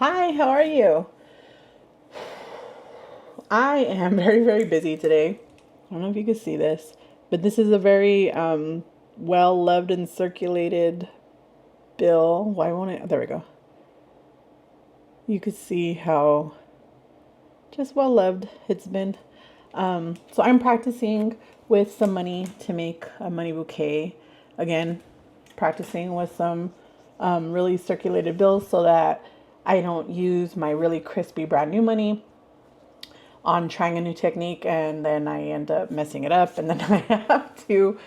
Hi, how are you? I am very, very busy today. I don't know if you can see this, but this is a very well loved and circulated bill. Why won't it? There we go. You could see how just well loved it's been. So I'm practicing with some money to make a money bouquet. Again, practicing with some really circulated bills so that I don't use my really crispy brand new money on trying a new technique and then I end up messing it up and then I have to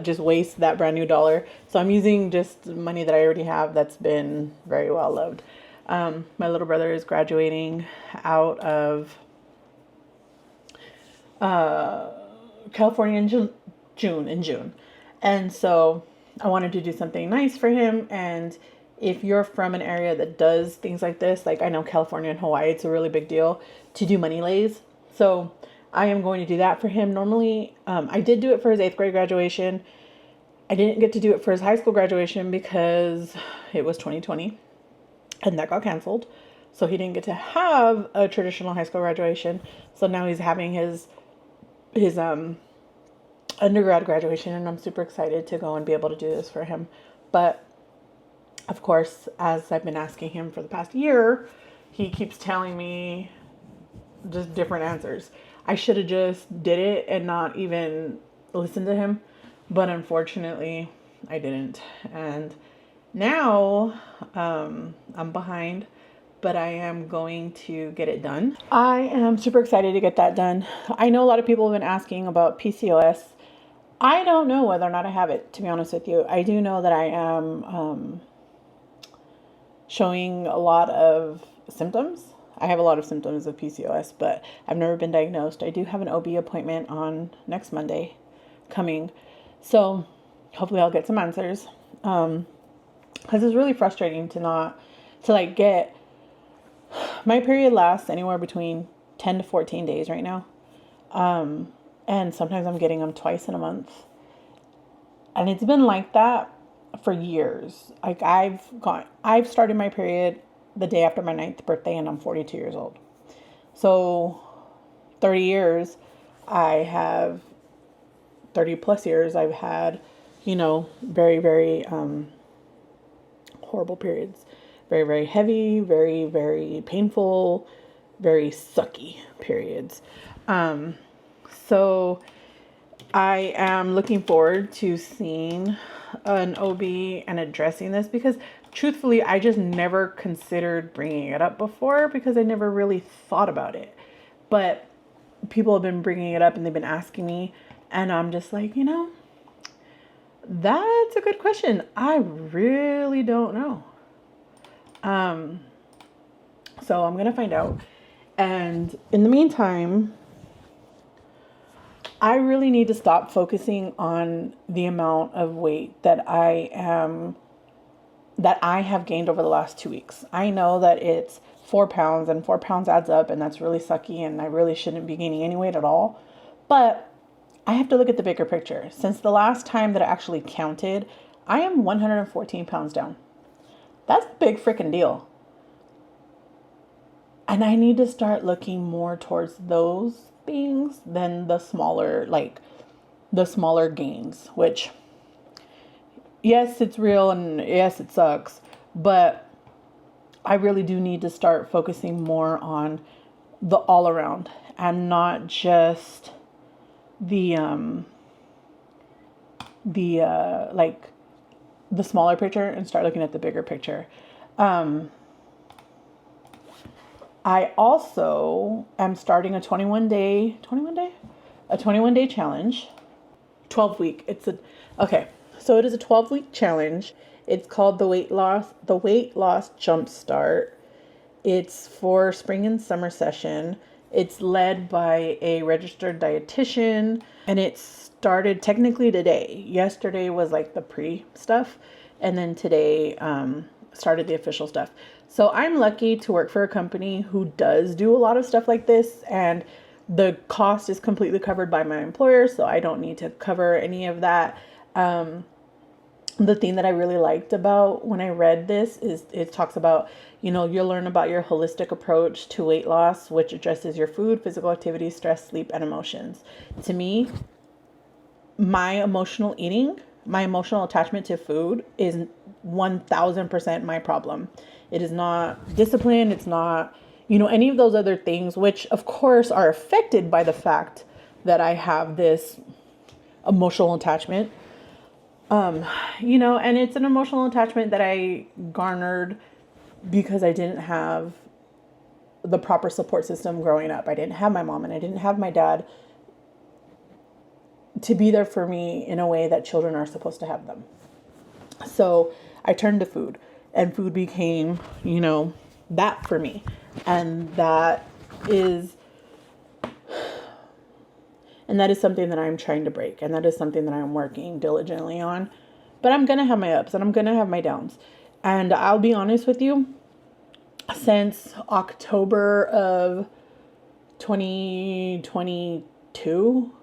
just waste that brand new dollar. So I'm using just money that I already have that's been very well loved. My little brother is graduating out of California in June. And so I wanted to do something nice for him. And if you're from an area that does things like this, like I know California and Hawaii, it's a really big deal to do money lays. So I am going to do that for him. Normally, I did do it for his 8th grade graduation. I didn't get to do it for his high school graduation because it was 2020 and that got canceled. So he didn't get to have a traditional high school graduation. So now he's having his undergrad graduation, and I'm super excited to go and be able to do this for him. But of course, as I've been asking him for the past year, he keeps telling me just different answers. I should have just did it and not even listened to him, but unfortunately I didn't. And now I'm behind, but I am going to get it done. I am super excited to get that done. I know a lot of people have been asking about PCOS. I don't know whether or not I have it, to be honest with you. I do know that I am showing a lot of symptoms. I have a lot of symptoms of PCOS, but I've never been diagnosed. I do have an OB appointment on next Monday coming. So hopefully I'll get some answers. Because it's really frustrating to get, my period lasts anywhere between 10 to 14 days right now. And sometimes I'm getting them twice in a month. And it's been like that for years. Like I've started my period the day after my 9th birthday and I'm 42 years old. So 30 years, I have 30 plus years. I've had, very, very, horrible periods, very, very heavy, very, very painful, very sucky periods. So I am looking forward to seeing an OB and addressing this because truthfully, I just never considered bringing it up before because I never really thought about it. But people have been bringing it up and they've been asking me, and I'm just like, that's a good question. I really don't know. So I'm going to find out. And in the meantime, I really need to stop focusing on the amount of weight that I have gained over the last 2 weeks. I know that it's 4 pounds and 4 pounds adds up and that's really sucky and I really shouldn't be gaining any weight at all. But I have to look at the bigger picture. Since the last time that I actually counted, I am 114 pounds down. That's a big freaking deal. And I need to start looking more towards those things than the smaller gains, which yes, it's real and yes, it sucks, but I really do need to start focusing more on the all around and not just the smaller picture and start looking at the bigger picture. I also am starting a 21 day challenge, 12 week. So it is a 12-week challenge. It's called the weight loss jump start. It's for spring and summer session. It's led by a registered dietitian and it started technically today. Yesterday was like the pre stuff. And then today, started the official stuff. So I'm lucky to work for a company who does do a lot of stuff like this, and the cost is completely covered by my employer, so I don't need to cover any of that. the thing that I really liked about when I read this is it talks about, you'll learn about your holistic approach to weight loss, which addresses your food, physical activity, stress, sleep, and emotions. To me, my emotional eating, my emotional attachment to food is 1000% my problem. It is not discipline. It's not, any of those other things, which of course are affected by the fact that I have this emotional attachment. And it's an emotional attachment that I garnered because I didn't have the proper support system growing up. I didn't have my mom and I didn't have my dad to be there for me in a way that children are supposed to have them. So I turned to food, and food became, that for me. And that is something that I'm trying to break. And that is something that I'm working diligently on. But I'm going to have my ups and I'm going to have my downs. And I'll be honest with you, since October of 2022,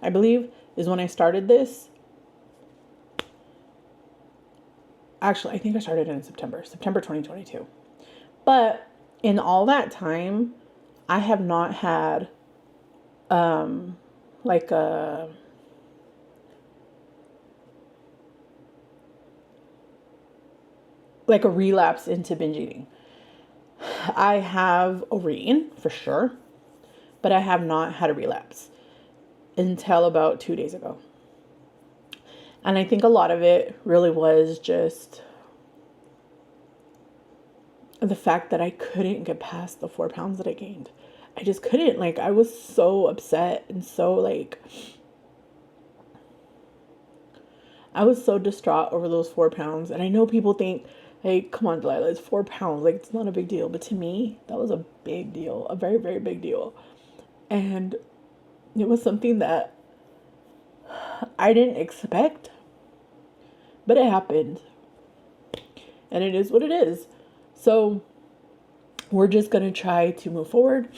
I believe, is when I started this. Actually, I think I started in September 2022. But in all that time, I have not had like a relapse into binge eating. I have overeaten for sure, but I have not had a relapse until about 2 days ago. And I think a lot of it really was just the fact that I couldn't get past the 4 pounds that I gained. I just couldn't. Like, I was so upset and so I was so distraught over those 4 pounds. And I know people think, hey, come on, Delila, it's 4 pounds. Like, it's not a big deal. But to me, that was a big deal, a very, very big deal. And it was something that I didn't expect, but it happened. And it is what it is. So we're just going to try to move forward.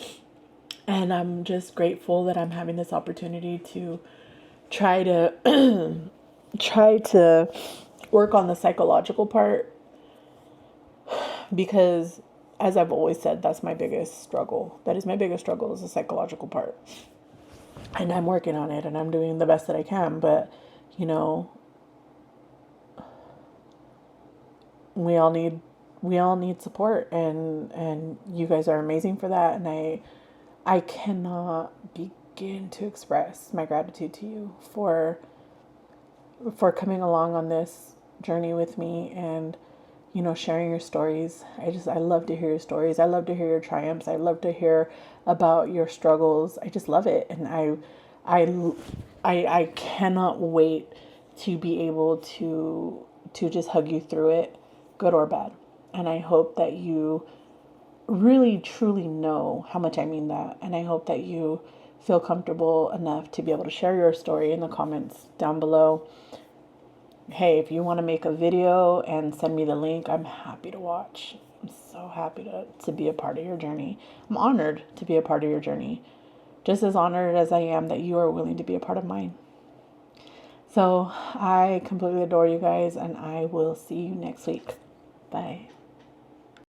And I'm just grateful that I'm having this opportunity to try to work on the psychological part, because as I've always said, that's my biggest struggle. That is my biggest struggle, is the psychological part. And I'm working on it and I'm doing the best that I can, but we all need support, and you guys are amazing for that. And I cannot begin to express my gratitude to you for coming along on this journey with me and, sharing your stories. I love to hear your stories. I love to hear your triumphs. I love to hear about your struggles. I just love it. And I cannot wait to be able to just hug you through it, good or bad. And I hope that you really, truly know how much I mean that. And I hope that you feel comfortable enough to be able to share your story in the comments down below. Hey, if you want to make a video and send me the link, I'm happy to watch. I'm so happy to be a part of your journey. I'm honored to be a part of your journey. Just as honored as I am that you are willing to be a part of mine. So I completely adore you guys, and I will see you next week. Bye.